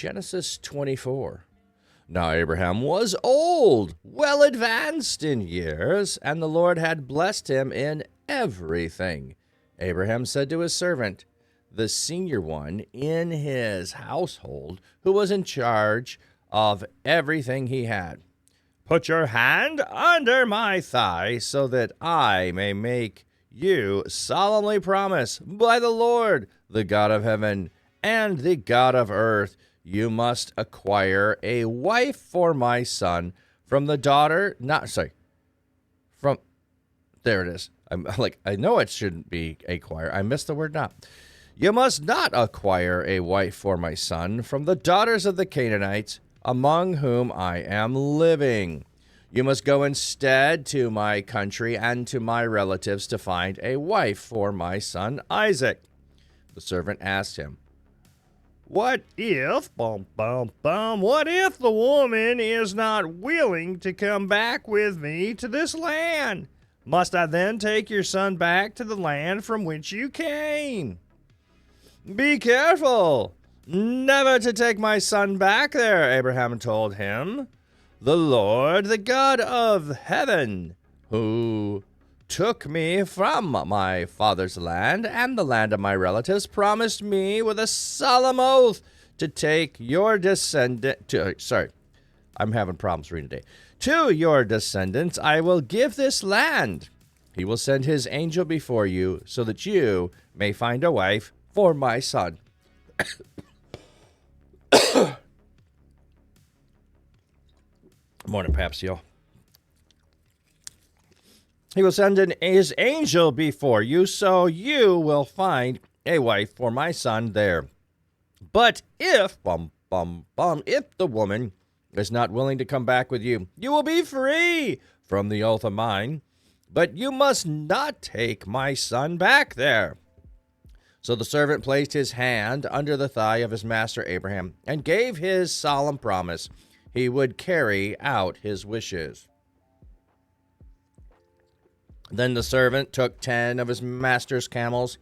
Genesis 24. Now Abraham was old, well advanced in years, and the Lord had blessed him in everything. Abraham said to his servant, the senior one in his household, who was in charge of everything he had, put your hand under my thigh so that I may make you solemnly promise by the Lord, the God of heaven and the God of earth, you must acquire a wife for my son from the daughter, there it is. I know it shouldn't be acquire. I missed the word not. You must not acquire a wife for my son from the daughters of the Canaanites, among whom I am living. You must go instead to my country and to my relatives to find a wife for my son Isaac. The servant asked him, what if the woman is not willing to come back with me to this land? Must I then take your son back to the land from which you came? Be careful never to take my son back there, Abraham told him. The Lord, the God of heaven, who took me from my father's land and the land of my relatives, promised me with a solemn oath to take your I'm having problems reading today. To your descendants I will give this land. He will send his angel before you so that you may find a wife for my son. Morning, Papsio. He will send his angel before you, so you will find a wife for my son there. But if, if the woman is not willing to come back with you, you will be free from the oath of mine, but you must not take my son back there. So the servant placed his hand under the thigh of his master Abraham and gave his solemn promise he would carry out his wishes. Then the servant took 10 of his master's camels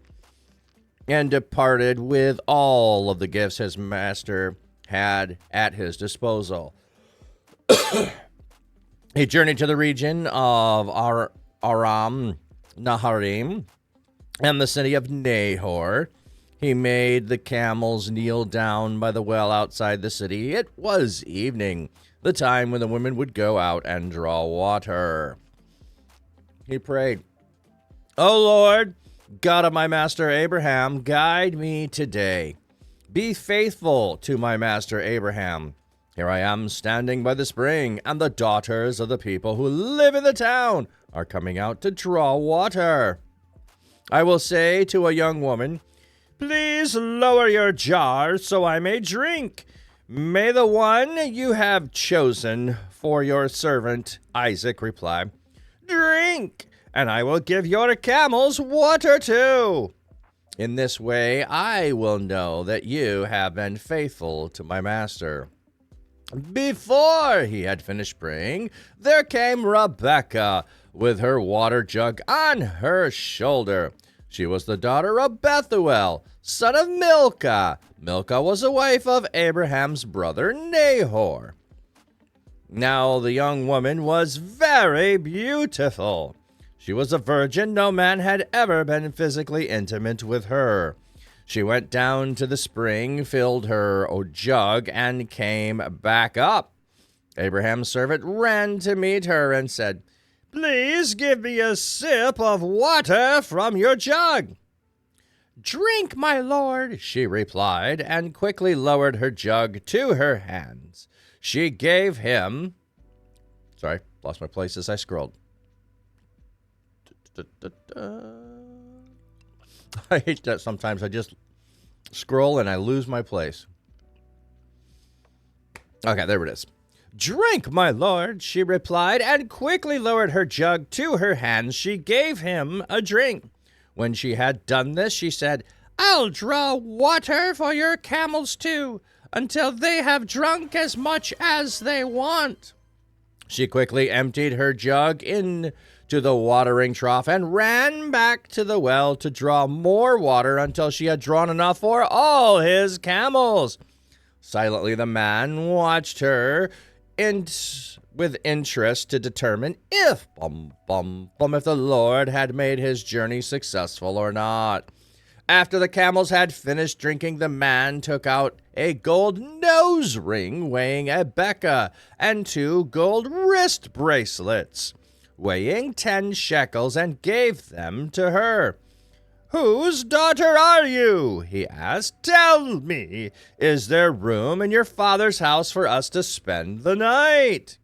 and departed with all of the gifts his master had at his disposal. He journeyed to the region of Aram Naharim and the city of Nahor. He made the camels kneel down by the well outside the city. It was evening, the time when the women would go out and draw water. He prayed, O Lord, God of my master Abraham, guide me today. Be faithful to my master Abraham. Here I am standing by the spring, and the daughters of the people who live in the town are coming out to draw water. I will say to a young woman, please lower your jar so I may drink. May the one you have chosen for your servant Isaac reply, drink, and I will give your camels water too. In this way I will know that you have been faithful to my master. Before he had finished praying, there came Rebekah with her water jug on her shoulder. She was the daughter of Bethuel, son of Milcah. Milcah was the wife of Abraham's brother Nahor. Now the young woman was very beautiful. She was a virgin. No man had ever been physically intimate with her. She went down to the spring, filled her jug, and came back up. Abraham's servant ran to meet her and said, please give me a sip of water from your jug. Drink, my lord, she replied, and quickly lowered her jug to her hands. She gave him... Sorry, lost my place as I scrolled. I hate that sometimes. I just scroll and I lose my place. Okay, there it is. Drink, my lord, she replied, and quickly lowered her jug to her hands. She gave him a drink. When she had done this, she said, I'll draw water for your camels too, until they have drunk as much as they want. She quickly emptied her jug into the watering trough and ran back to the well to draw more water until she had drawn enough for all his camels. Silently the man watched her with interest to determine if the Lord had made his journey successful or not. After the camels had finished drinking, the man took out a gold nose ring weighing a beka and 2 gold wrist bracelets weighing 10 shekels and gave them to her. "Whose daughter are you?" he asked. "Tell me, is there room in your father's house for us to spend the night?"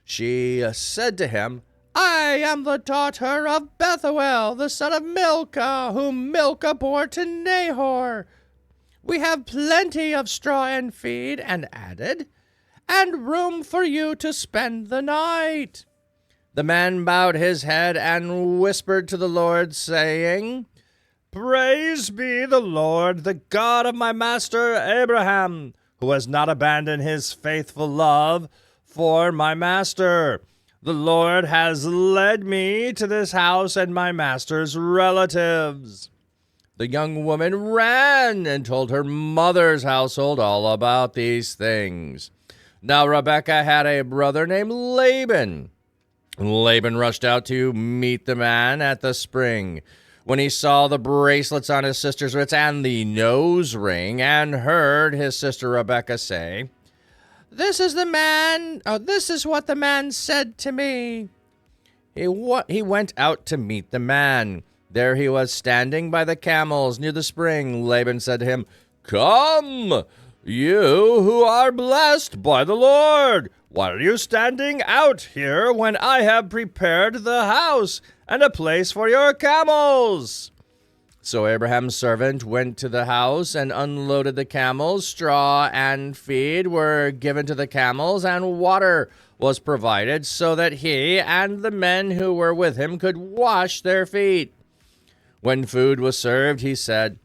She said to him, "I am the daughter of Bethuel, the son of Milcah, whom Milcah bore to Nahor. We have plenty of straw and feed," and added, "and room for you to spend the night." The man bowed his head and whispered to the Lord, saying, "Praise be the Lord, the God of my master Abraham, who has not abandoned his faithful love for my master. The Lord has led me to this house and my master's relatives." The young woman ran and told her mother's household all about these things. Now Rebekah had a brother named Laban. Laban rushed out to meet the man at the spring. When he saw the bracelets on his sister's wrists and the nose ring, and heard his sister Rebekah say, This is what the man said to me." He went out to meet the man. There he was standing by the camels near the spring. Laban said to him, "Come, you who are blessed by the Lord. Why are you standing out here when I have prepared the house and a place for your camels?" So Abraham's servant went to the house and unloaded the camels. Straw and feed were given to the camels, and water was provided so that he and the men who were with him could wash their feet. When food was served, he said,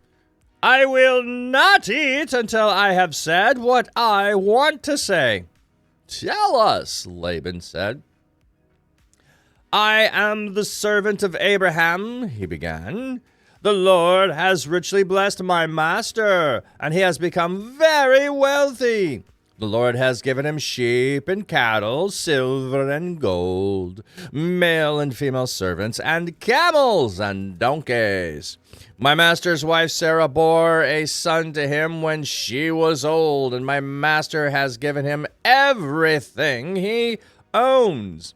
"I will not eat until I have said what I want to say." "Tell us," Laban said. "I am the servant of Abraham," he began. "The Lord has richly blessed my master, and he has become very wealthy. The Lord has given him sheep and cattle, silver and gold, male and female servants, and camels and donkeys. My master's wife Sarah bore a son to him when she was old, and my master has given him everything he owns.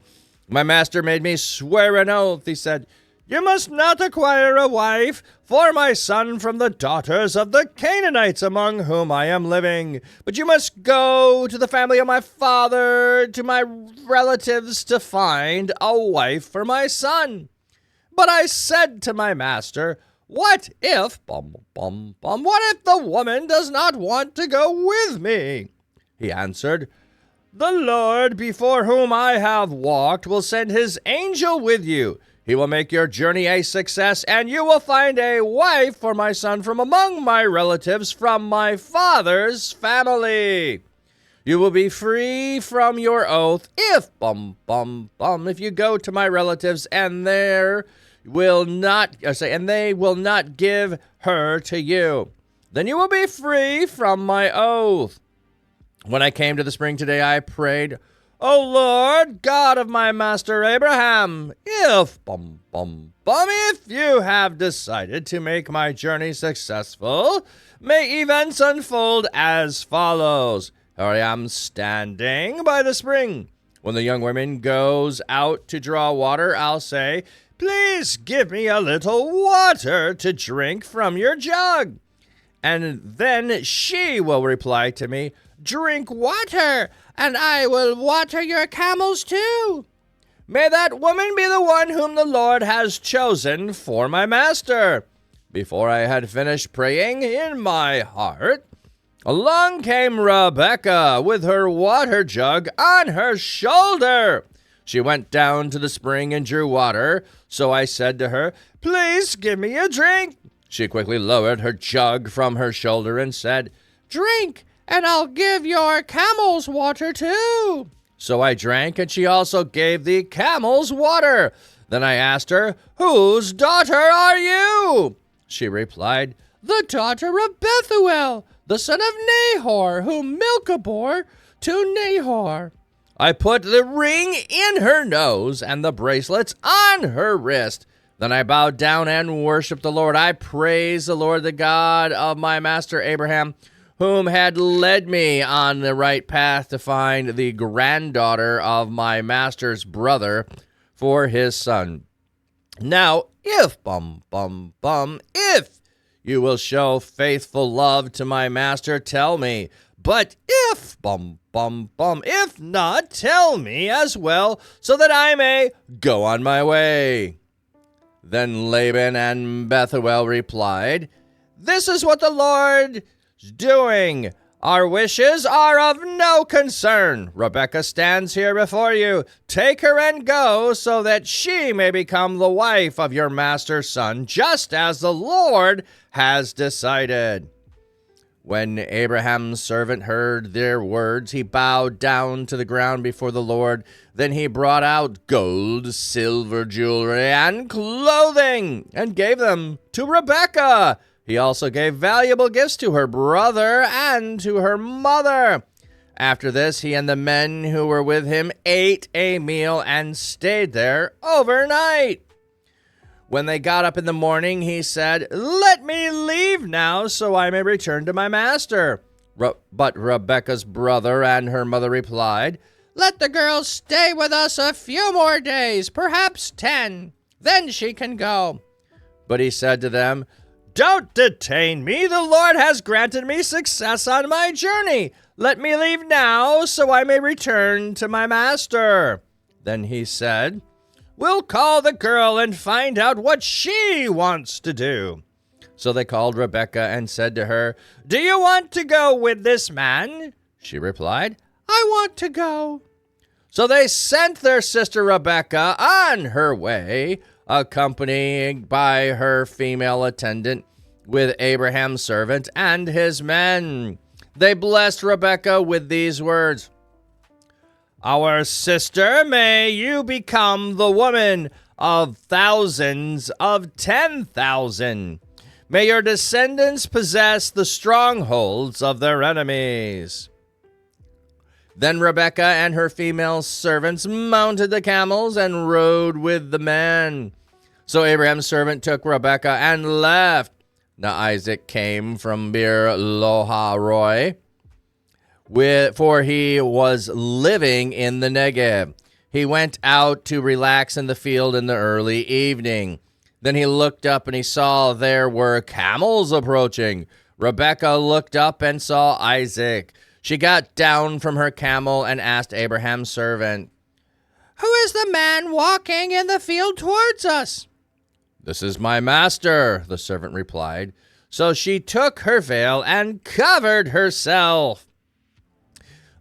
My master made me swear an oath. He said, 'You must not acquire a wife for my son from the daughters of the Canaanites among whom I am living, but you must go to the family of my father, to my relatives, to find a wife for my son.' But I said to my master, 'What if, what if the woman does not want to go with me?' He answered, 'The Lord before whom I have walked will send his angel with you. He will make your journey a success, and you will find a wife for my son from among my relatives, from my father's family. You will be free from your oath if you go to my relatives, and they will not give her to you. Then you will be free from my oath.' When I came to the spring today, I prayed, 'O Lord, God of my master Abraham, if you have decided to make my journey successful, may events unfold as follows. Here I am standing by the spring. When the young woman goes out to draw water, I'll say, "Please give me a little water to drink from your jug." And then she will reply to me, "Drink water, and I will water your camels too." May that woman be the one whom the Lord has chosen for my master." Before I had finished praying in my heart, along came Rebekah with her water jug on her shoulder. She went down to the spring and drew water, so I said to her, "Please give me a drink." She quickly lowered her jug from her shoulder and said, "Drink, and I'll give your camels water too." So I drank, and she also gave the camels water. Then I asked her, "Whose daughter are you?" She replied, "The daughter of Bethuel, the son of Nahor, whom Milcah bore to Nahor. I put the ring in her nose and the bracelets on her wrist. Then I bowed down and worshiped the Lord. I praise the Lord, the God of my master Abraham, whom had led me on the right path to find the granddaughter of my master's brother for his son. Now, if you will show faithful love to my master, tell me. But if if not, tell me as well, so that I may go on my way. Then Laban and Bethuel replied, This is what the Lord's doing. Our wishes are of no concern. Rebekah stands here before you. Take her and go, so that she may become the wife of your master's son, just as the Lord has decided. When Abraham's servant heard their words, he bowed down to the ground before the Lord. Then he brought out gold, silver jewelry, and clothing, and gave them to Rebekah. He also gave valuable gifts to her brother and to her mother. After this, he and the men who were with him ate a meal and stayed there overnight. When they got up in the morning, he said, Let me leave now, so I may return to my master. But Rebekah's brother and her mother replied, Let the girl stay with us a few more days, perhaps 10. Then she can go. But he said to them, Don't detain me. The Lord has granted me success on my journey. Let me leave now, so I may return to my master. Then he said, We'll call the girl and find out what she wants to do. So they called Rebekah and said to her, Do you want to go with this man? She replied, I want to go. So they sent their sister Rebekah on her way, accompanied by her female attendant, with Abraham's servant and his men. They blessed Rebekah with these words, Our sister, may you become the woman of thousands of 10,000. May your descendants possess the strongholds of their enemies. Then Rebekah and her female servants mounted the camels and rode with the men. So Abraham's servant took Rebekah and left. Now Isaac came from Beer Lahai, for he was living in the Negev. He went out to relax in the field in the early evening. Then he looked up and he saw there were camels approaching. Rebekah looked up and saw Isaac. She got down from her camel and asked Abraham's servant, Who is the man walking in the field towards us? This is my master, the servant replied. So she took her veil and covered herself.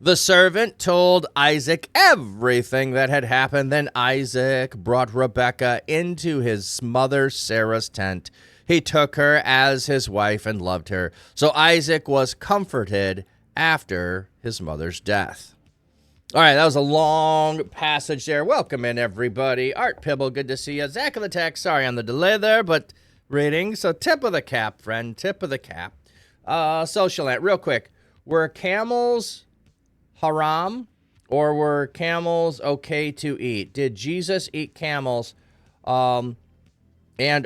The servant told Isaac everything that had happened. Then Isaac brought Rebekah into his mother Sarah's tent. He took her as his wife and loved her. So Isaac was comforted after his mother's death. All right, that was a long passage there. Welcome in, everybody. Art Pibble, good to see you. Zach of the Tech, sorry on the delay there, but reading. So tip of the cap, friend, tip of the cap. Social ant, real quick. Were camels haram, or were camels okay to eat? Did Jesus eat camels, and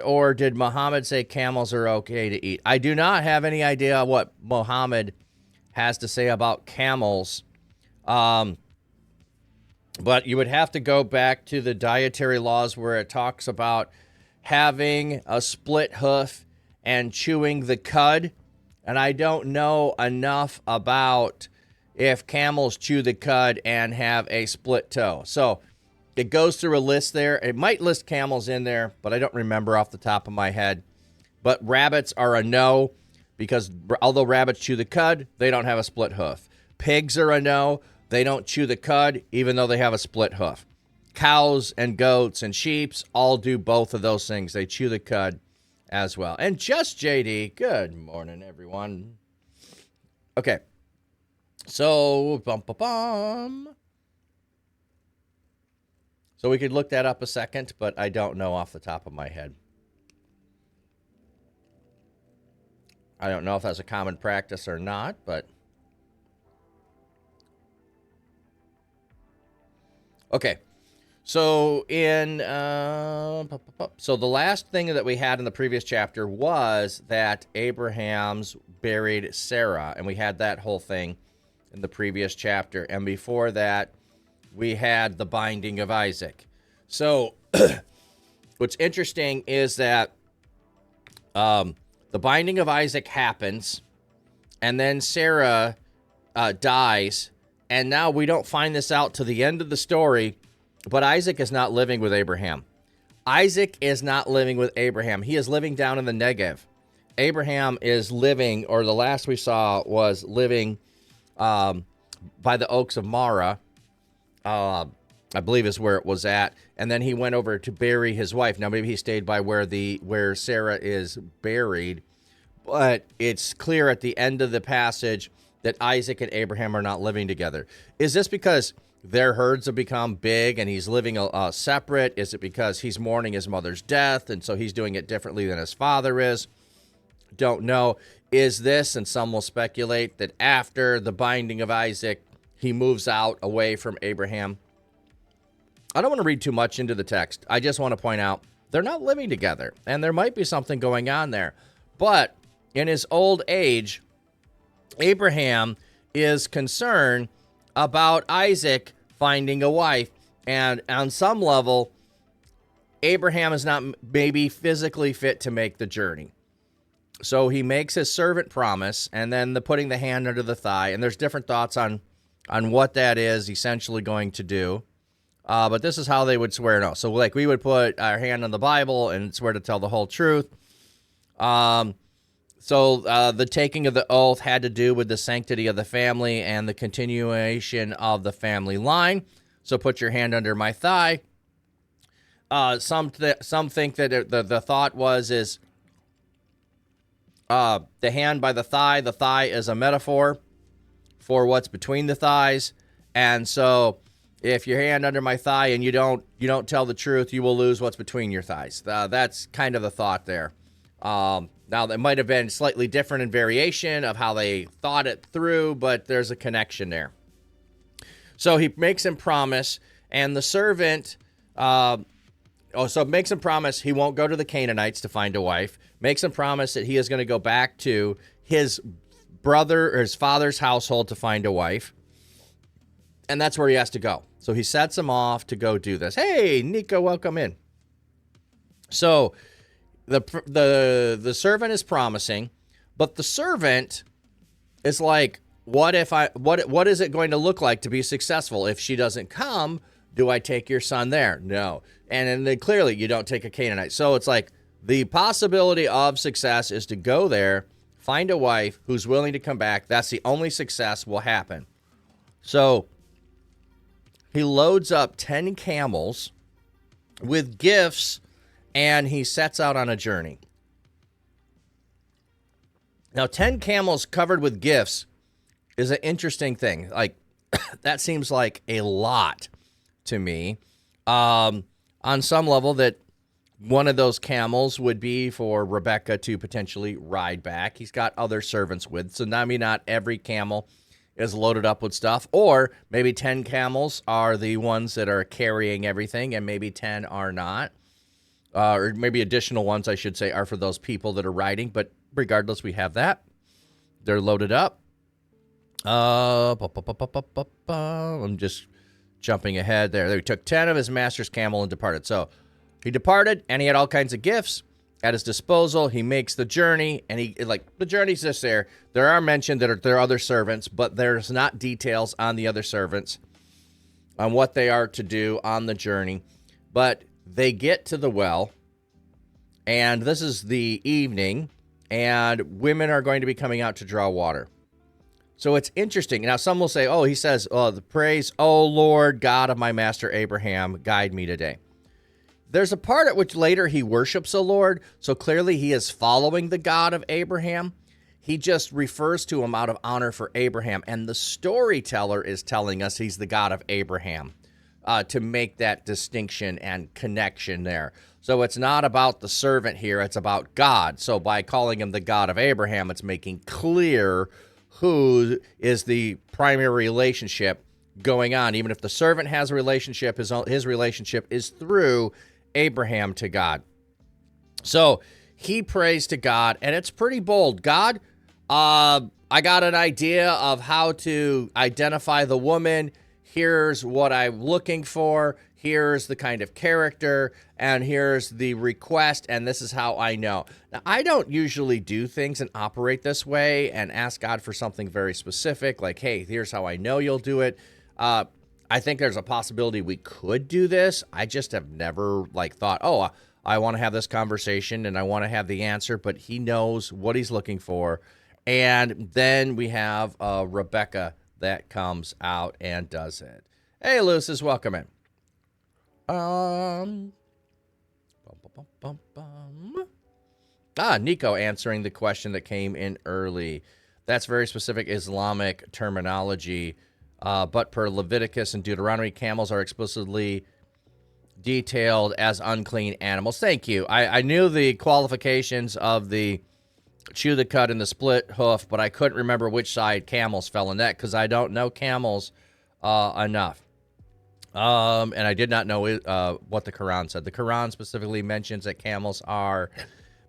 or did Muhammad say camels are okay to eat? I do not have any idea what Muhammad has to say about camels, but you would have to go back to the dietary laws where it talks about having a split hoof and chewing the cud, and I don't know enough about if camels chew the cud and have a split toe. So it goes through a list there. It might list camels in there, but I don't remember off the top of my head. But rabbits are a no, because although rabbits chew the cud, they don't have a split hoof. Pigs are a no. They don't chew the cud, even though they have a split hoof. Cows and goats and sheep all do both of those things. They chew the cud as well. And just JD, good morning, everyone. Okay. So, So we could look that up a second, but I don't know off the top of my head. I don't know if that's a common practice or not, but okay. So so the last thing that we had in the previous chapter was that Abraham's buried Sarah, and we had that whole thing in the previous chapter. And before that, we had the binding of Isaac. So what's interesting is that the binding of Isaac happens, and then Sarah dies, and now we don't find this out to the end of the story, but Isaac is not living with Abraham. Isaac is not living with Abraham. He is living down in the Negev. Abraham is living, or the last we saw was living by the oaks of Marah, I believe is where it was at. And then he went over to bury his wife. Now, maybe he stayed by where Sarah is buried, but it's clear at the end of the passage that Isaac and Abraham are not living together. Is this because their herds have become big and he's living separate? Is it because he's mourning his mother's death and so he's doing it differently than his father is? Don't know. Is this, and some will speculate, that after the binding of Isaac, he moves out away from Abraham? I don't want to read too much into the text. I just want to point out they're not living together, and there might be something going on there. But in his old age, Abraham is concerned about Isaac finding a wife, and on some level, Abraham is not maybe physically fit to make the journey. So he makes his servant promise, and then the putting the hand under the thigh, and there's different thoughts on what that is essentially going to do. But this is how they would swear an oath. So like we would put our hand on the Bible and swear to tell the whole truth. So the taking of the oath had to do with the sanctity of the family and the continuation of the family line. So put your hand under my thigh. Some think that the thought is the hand by the thigh. The thigh is a metaphor for what's between the thighs. And so if your hand under my thigh and you don't tell the truth, you will lose what's between your thighs. That's kind of the thought there. Now, that might have been slightly different in variation of how they thought it through, but there's a connection there. So he makes him promise, and the servant, makes him promise he won't go to the Canaanites to find a wife, makes him promise that he is going to go back to his brother or his father's household to find a wife, and that's where he has to go. So he sets him off to go do this. Hey, Nico, welcome in. So the servant is promising, but the servant is like, what is it going to look like to be successful? If she doesn't come, do I take your son there? No. And then clearly you don't take a Canaanite. So it's like the possibility of success is to go there, find a wife who's willing to come back. That's the only success will happen. So he loads up 10 camels with gifts, and he sets out on a journey. Now, 10 camels covered with gifts is an interesting thing. Like, that seems like a lot to me. On some level, that one of those camels would be for Rebecca to potentially ride back. He's got other servants with, so not every camel is loaded up with stuff, or maybe 10 camels are the ones that are carrying everything, and maybe 10 are not. Or maybe additional ones, I should say, are for those people that are riding. But regardless, we have that. They're loaded up. I'm just jumping ahead there. He took 10 of his master's camel and departed. So he departed, and he had all kinds of gifts at his disposal. He makes the journey, and the journey's just there. There are mentioned that there are other servants, but there's not details on the other servants on what they are to do on the journey. But they get to the well, and this is the evening, and women are going to be coming out to draw water. So it's interesting. Now, some will say, he says, the praise, "Oh, Lord, God of my master Abraham, guide me today." There's a part at which later he worships the Lord, so clearly he is following the God of Abraham. He just refers to him out of honor for Abraham, and the storyteller is telling us he's the God of Abraham. to make that distinction and connection there. So it's not about the servant here, it's about God. So by calling him the God of Abraham, it's making clear who is the primary relationship going on. Even if the servant has a relationship, his relationship is through Abraham to God. So he prays to God, and it's pretty bold. God, I got an idea of how to identify the woman. Here's what I'm looking for. Here's the kind of character, and here's the request, and this is how I know. Now, I don't usually do things and operate this way and ask God for something very specific, like, hey, here's how I know you'll do it. I think there's a possibility we could do this. I just have never, thought, oh, I want to have this conversation, and I want to have the answer, but he knows what he's looking for. And then we have Rebecca that comes out and does it. Hey, Lucis, welcome in. Nico answering the question that came in early. That's very specific Islamic terminology, but per Leviticus and Deuteronomy, camels are explicitly detailed as unclean animals. Thank you. I knew the qualifications of the chew the cud and the split hoof, but I couldn't remember which side camels fell in that because I don't know camels enough. And I did not know what the Quran said. The Quran specifically mentions that camels are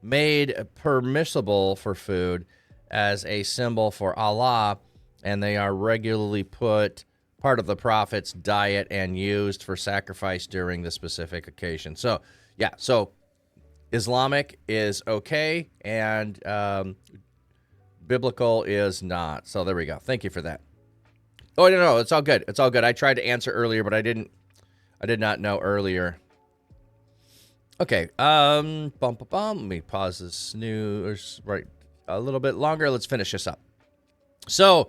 made permissible for food as a symbol for Allah, and they are regularly put part of the prophet's diet and used for sacrifice during the specific occasion. So, yeah, so Islamic is okay, and biblical is not. So there we go. Thank you for that. Oh, no, it's all good. It's all good. I tried to answer earlier, but I did not know earlier. Okay. Let me pause this snooze right a little bit longer. Let's finish this up. So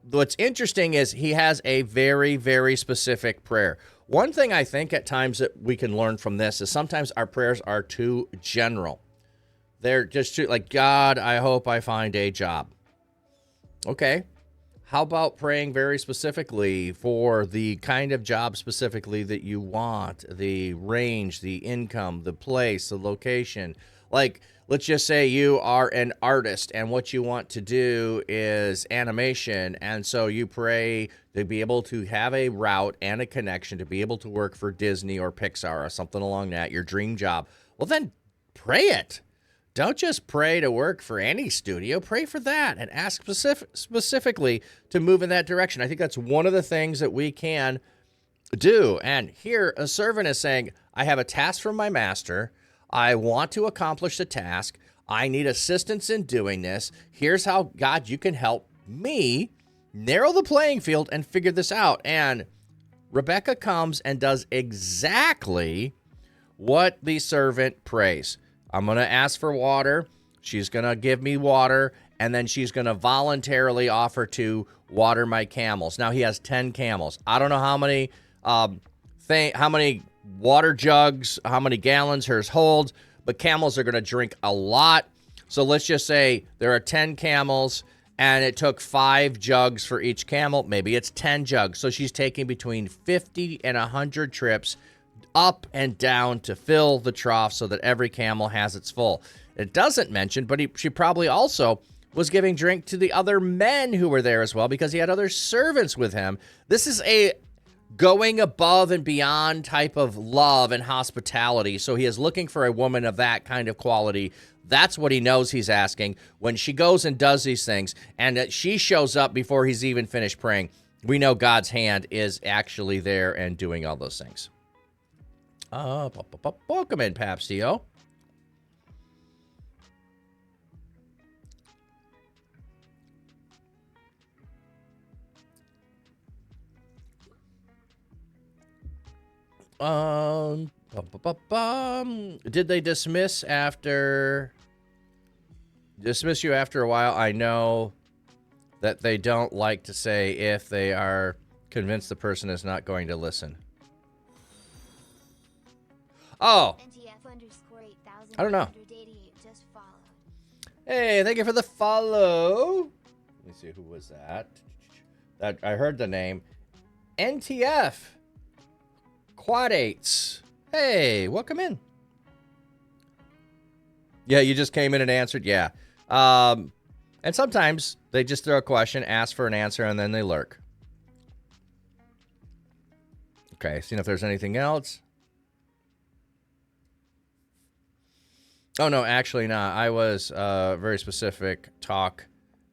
what's interesting is he has a very, very specific prayer. One thing I think at times that we can learn from this is sometimes our prayers are too general. They're just too, like, God, I hope I find a job. Okay. How about praying very specifically for the kind of job specifically that you want, the range, the income, the place, the location? Like, let's just say you are an artist and what you want to do is animation. And so you pray to be able to have a route and a connection to be able to work for Disney or Pixar or something along that, your dream job. Well, then pray it. Don't just pray to work for any studio. Pray for that and ask specifically to move in that direction. I think that's one of the things that we can do. And here, a servant is saying, I have a task from my master. I want to accomplish the task. I need assistance in doing this. Here's how, God, you can help me narrow the playing field and figure this out. And Rebecca comes and does exactly what the servant prays. I'm going to ask for water. She's going to give me water, and then she's going to voluntarily offer to water my camels. Now, he has 10 camels. I don't know how many water jugs, how many gallons hers holds, but camels are going to drink a lot. So let's just say there are 10 camels, and it took 5 jugs for each camel. Maybe it's 10 jugs. So she's taking between 50 and 100 trips up and down to fill the trough so that every camel has its full. It doesn't mention, but she probably also was giving drink to the other men who were there as well because he had other servants with him. This is a going above and beyond type of love and hospitality. So he is looking for a woman of that kind of quality. That's what he knows he's asking. When she goes and does these things and that she shows up before he's even finished praying, we know God's hand is actually there and doing all those things. Welcome in, Papstio. Did they dismiss you after a while? I know that they don't like to say if they are convinced the person is not going to listen. Oh, I don't know. Hey, thank you for the follow. Let me see, who was that? I heard the name. NTF Quadates. Hey, welcome in. Yeah, you just came in and answered. Yeah. And sometimes they just throw a question, ask for an answer, and then they lurk. Okay, seeing if there's anything else. Oh, no, actually not. I was very specific talk,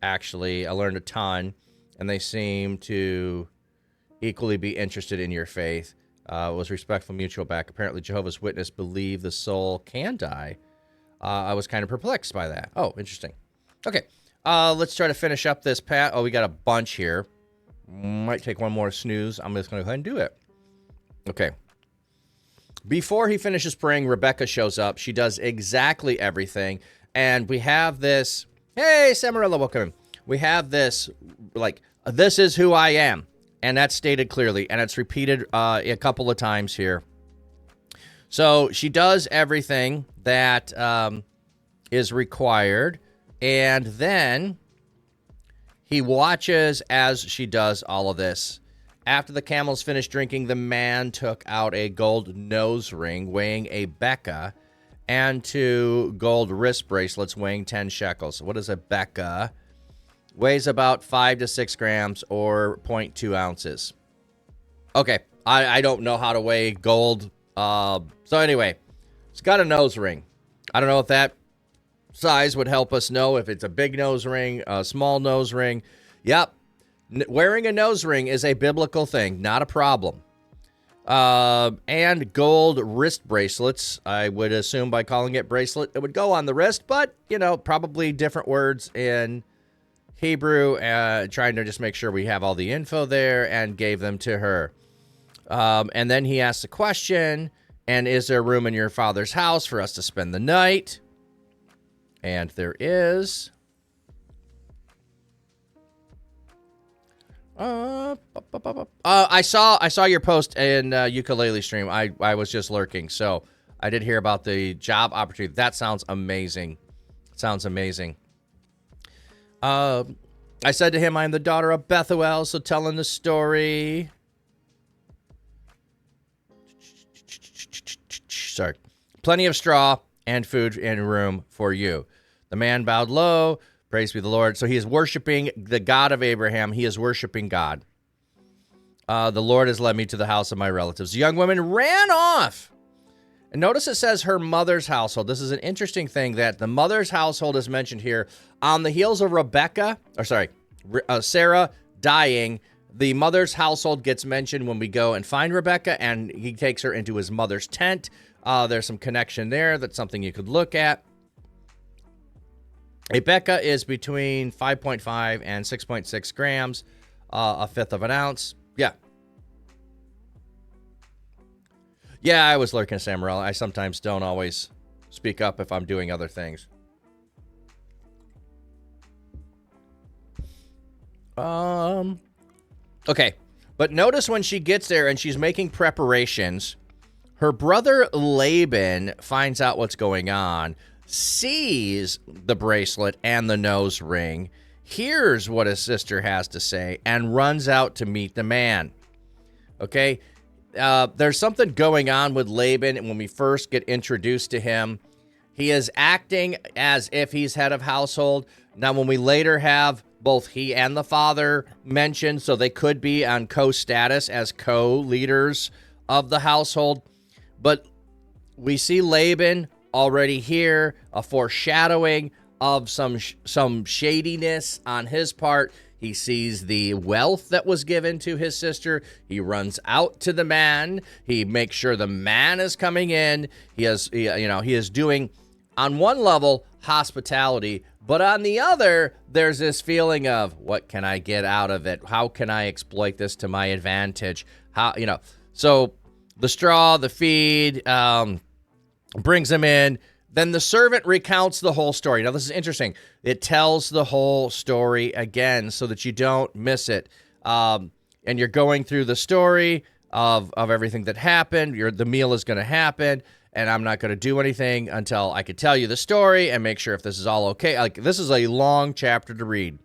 actually. I learned a ton, and they seem to equally be interested in your faith. Was respectful, mutual back. Apparently, Jehovah's Witness believe the soul can die. I was kind of perplexed by that. Oh, interesting. Okay, let's try to finish up this, Pat. Oh, we got a bunch here. Might take one more snooze. I'm just going to go ahead and do it. Okay. Before he finishes praying, Rebecca shows up. She does exactly everything. And we have this. Hey, Samarilla, welcome in. We have this, like, this is who I am. And that's stated clearly. And it's repeated a couple of times here. So she does everything that is required. And then he watches as she does all of this. After the camels finished drinking, the man took out a gold nose ring weighing a beka and 2 gold wrist bracelets weighing 10 shekels. What is a beka? Weighs about 5 to 6 grams or 0.2 ounces. Okay, I don't know how to weigh gold. So anyway, it's got a nose ring. I don't know if that size would help us know if it's a big nose ring, a small nose ring. Yep. Wearing a nose ring is a biblical thing, not a problem. And gold wrist bracelets, I would assume by calling it bracelet, it would go on the wrist, but, you know, probably different words in Hebrew, trying to just make sure we have all the info there, and gave them to her. And then he asked the question, and is there room in your father's house for us to spend the night? And there is. I saw your post in ukulele stream. I was just lurking, so I did hear about the job opportunity. That sounds amazing. Sounds amazing. I said to him, I'm the daughter of Bethuel, so telling the story. Sorry. Plenty of straw and food and room for you. The man bowed low. Praise be the Lord. So he is worshiping the God of Abraham. He is worshiping God. The Lord has led me to the house of my relatives. The young woman ran off. And notice it says her mother's household. This is an interesting thing that the mother's household is mentioned here. On the heels of Sarah dying, the mother's household gets mentioned when we go and find Rebecca, and he takes her into his mother's tent. There's some connection there. That's something you could look at. A beka is between 5.5 and 6.6 grams, a fifth of an ounce. Yeah. Yeah, I was lurking, Samuel. I sometimes don't always speak up if I'm doing other things. Okay. But notice when she gets there and she's making preparations, her brother Laban finds out what's going on, sees the bracelet and the nose ring, hears what his sister has to say, and runs out to meet the man. Okay? There's something going on with Laban, and when we first get introduced to him, he is acting as if he's head of household. Now, when we later have both he and the father mentioned, so they could be on co-status as co-leaders of the household, but we see Laban already here, a foreshadowing of some shadiness on his part. He sees the wealth that was given to his sister. He runs out to the man. He makes sure the man is coming in. He is doing, on one level, hospitality, but on the other, there's this feeling of, what can I get out of it? How can I exploit this to my advantage? So the straw, the feed, brings him in. Then the servant recounts the whole story. Now, this is interesting. It tells the whole story again so that you don't miss it. And you're going through the story of everything that happened. The meal is going to happen, and I'm not going to do anything until I can tell you the story and make sure if this is all okay. Like, this is a long chapter to read.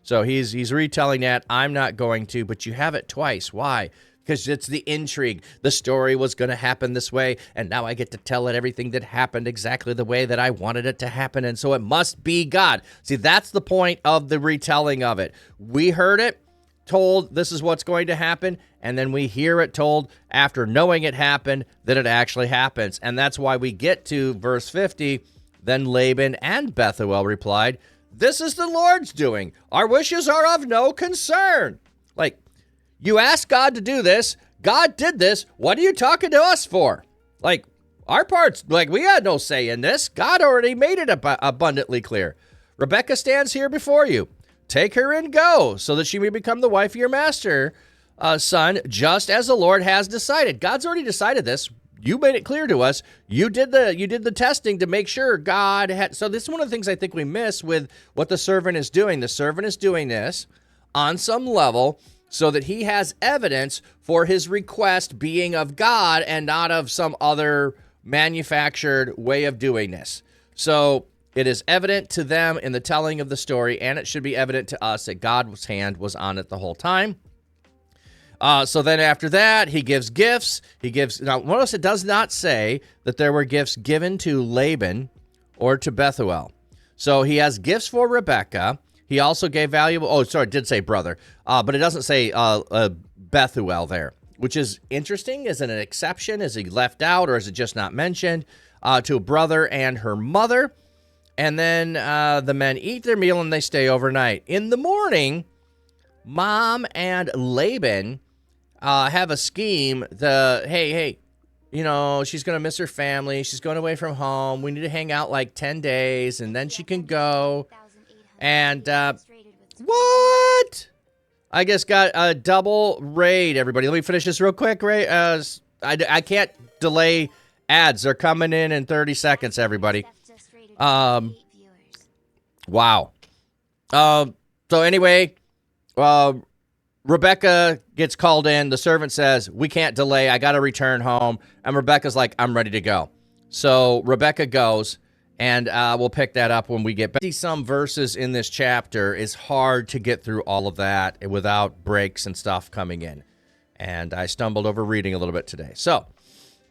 So he's retelling that. I'm not going to, but you have it twice. Why? because it's the intrigue. The story was going to happen this way, and now I get to tell it everything that happened exactly the way that I wanted it to happen, and so it must be God. See, that's the point of the retelling of it. We heard it told, this is what's going to happen, and then we hear it told after knowing it happened that it actually happens. And that's why we get to verse 50. Then Laban and Bethuel replied, "This is the Lord's doing. Our wishes are of no concern." Like, you asked God to do this. God did this. What are you talking to us for? Like, our part's, like, we had no say in this. God already made it abundantly clear. Rebekah stands here before you. Take her and go, so that she may become the wife of your master, son, just as the Lord has decided. God's already decided this. You made it clear to us. You did the testing to make sure God had. So this is one of the things I think we miss with what the servant is doing. The servant is doing this on some level so that he has evidence for his request being of God and not of some other manufactured way of doing this. So it is evident to them in the telling of the story, and it should be evident to us that God's hand was on it the whole time. So then after that, he gives gifts. Now, notice it does not say that there were gifts given to Laban or to Bethuel. So he has gifts for Rebekah. He also gave it did say brother, but it doesn't say Bethuel there, which is interesting. Is it an exception? Is he left out, or is it just not mentioned? To a brother and her mother. And then the men eat their meal and they stay overnight. In the morning, Mom and Laban have a scheme. Hey, she's going to miss her family. She's going away from home. We need to hang out like 10 days, and then she can go. And what? I guess got a double raid, everybody. Let me finish this real quick, Ray. I can't delay ads. They're coming in 30 seconds, everybody. Wow. So anyway, Rebekah gets called in. The servant says, we can't delay. I got to return home. And Rebekah's like, I'm ready to go. So Rebekah goes, and we'll pick that up when we get back. Some verses in this chapter is hard to get through all of that without breaks and stuff coming in. And I stumbled over reading a little bit today. So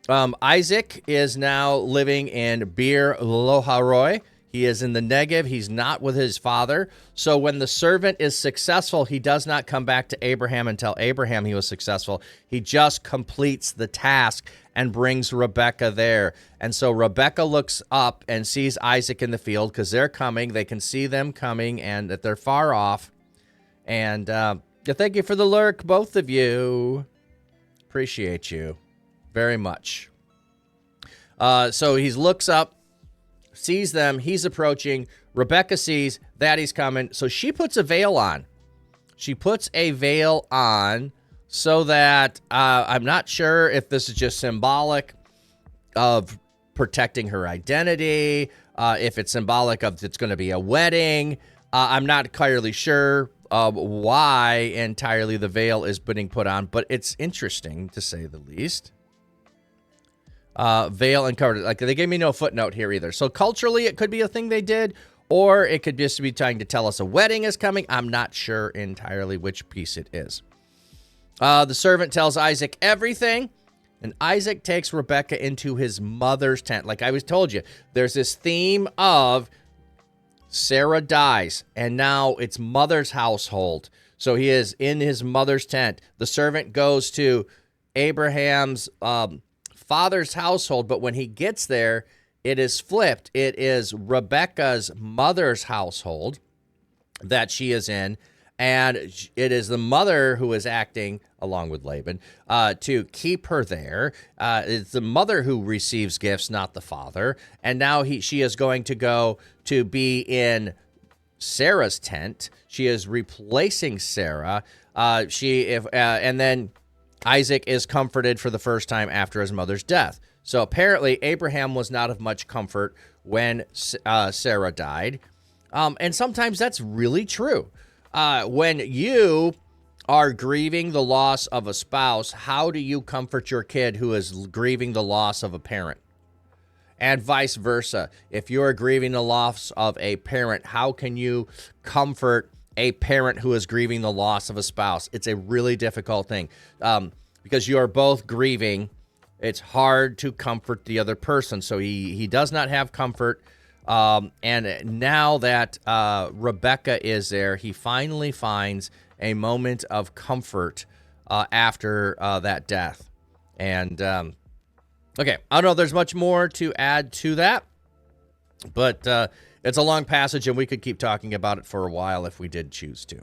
Isaac is now living in Beer Loharoi. He is in the Negev. He's not with his father. So when the servant is successful, he does not come back to Abraham and tell Abraham he was successful. He just completes the task and brings Rebekah there. And so Rebekah looks up and sees Isaac in the field because they're coming. They can see them coming and that they're far off. And thank you for the lurk, both of you. Appreciate you very much. So he looks up, sees them, he's approaching. Rebekah sees that he's coming, so she puts a veil on. She puts a veil on so that I'm not sure if this is just symbolic of protecting her identity, if it's symbolic of it's going to be a wedding. I'm not entirely sure why entirely the veil is being put on, but it's interesting to say the least. Veil and covered. Like, they gave me no footnote here either. So culturally, it could be a thing they did, or it could just be trying to tell us a wedding is coming. I'm not sure entirely which piece it is. The servant tells Isaac everything, and Isaac takes Rebekah into his mother's tent. Like I was told you, there's this theme of Sarah dies, and now it's mother's household. So he is in his mother's tent. The servant goes to Abraham's father's household, but when he gets there, it is flipped. It is Rebekah's mother's household that she is in, and it is the mother who is acting, along with Laban, to keep her there. It's the mother who receives gifts, not the father, and now she is going to go to be in Sarah's tent. She is replacing Sarah. And then Isaac is comforted for the first time after his mother's death. So apparently Abraham was not of much comfort when Sarah died. And sometimes that's really true. When you are grieving the loss of a spouse, how do you comfort your kid who is grieving the loss of a parent? And vice versa. If you're grieving the loss of a parent, how can you comfort a parent who is grieving the loss of a spouse? It's a really difficult thing. because you are both grieving. It's hard to comfort the other person. So he does not have comfort. And now that Rebecca is there, he finally finds a moment of comfort after that death. And, okay, I don't know if there's much more to add to that, but it's a long passage, and we could keep talking about it for a while if we did choose to.